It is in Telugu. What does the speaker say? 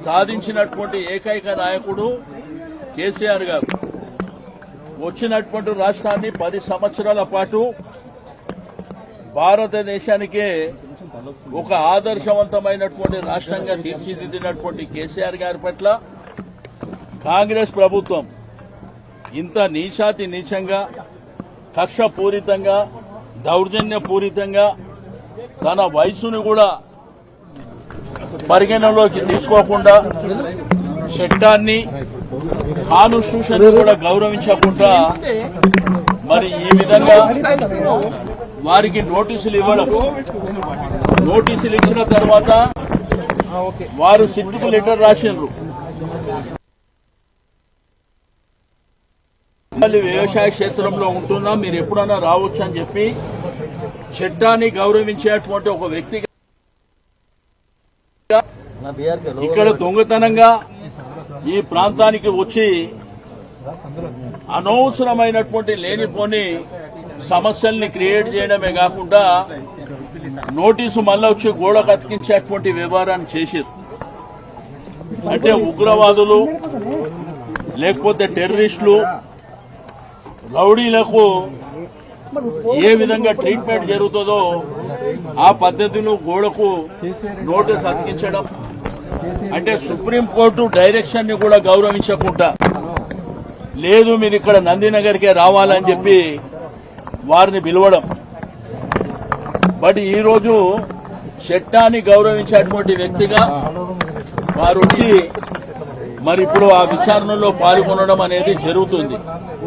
సాధించినటువంటి ఏకైక నాయకుడు కేసీఆర్ గారు. వచ్చినటువంటి రాష్ట్రాన్ని 10 సంవత్సరాల పాటు భారతదేశానికే ఒక ఆదర్శవంతమైనటువంటి రాష్ట్రంగా తీర్చిదిద్దినటువంటి కేసీఆర్ గారి పట్ల కాంగ్రెస్ ప్రభుత్వం ఇంత నీచాతి నీచంగా, కక్షపూరితంగా, దౌర్జన్యపూరితంగా తన వయసును కూడా పరిగణలోకి తీసుకోకుండా, చట్టాన్ని, కాన్స్టిట్యూషన్ కూడా గౌరవించకుండా మరి ఈ విధంగా వారికి నోటీసులు ఇవ్వడం, నోటీసులు ఇచ్చిన తర్వాత వారు సిట్టుకు లెటర్ రాసిండ్రు. వ్యవసాయ క్షేత్రంలో ఉంటున్నా, మీరు ఎప్పుడైనా రావచ్చు అని చెప్పి చట్టాన్ని గౌరవించేటువంటి ఒక వ్యక్తిగా ఇక్కడ దొంగతనంగా ఈ ప్రాంతానికి వచ్చి అనవసరమైనటువంటి లేనిపోని సమస్యల్ని క్రియేట్ చేయడమే కాకుండా నోటీసు మళ్ళా వచ్చి గోడ కతికించేటువంటి వ్యవహారాన్ని చేశారు. అంటే ఉగ్రవాదులు లేకపోతే టెర్రరిస్టులు, రౌడీలకు ఏ విధంగా ట్రీట్మెంట్ జరుగుతుందో ఆ పద్ధతిలో గోడకు నోటీసు అతికించడం, అంటే సుప్రీంకోర్టు డైరెక్షన్ ని కూడా గౌరవించకుండా, లేదు మీరు ఇక్కడ నందినగర్కే రావాలని చెప్పి వారిని పిలవడం. బట్ ఈరోజు చట్టాన్ని గౌరవించేటువంటి వ్యక్తిగా వారు వచ్చి మరి ఇప్పుడు ఆ విచారణలో పాల్గొనడం అనేది జరుగుతుంది.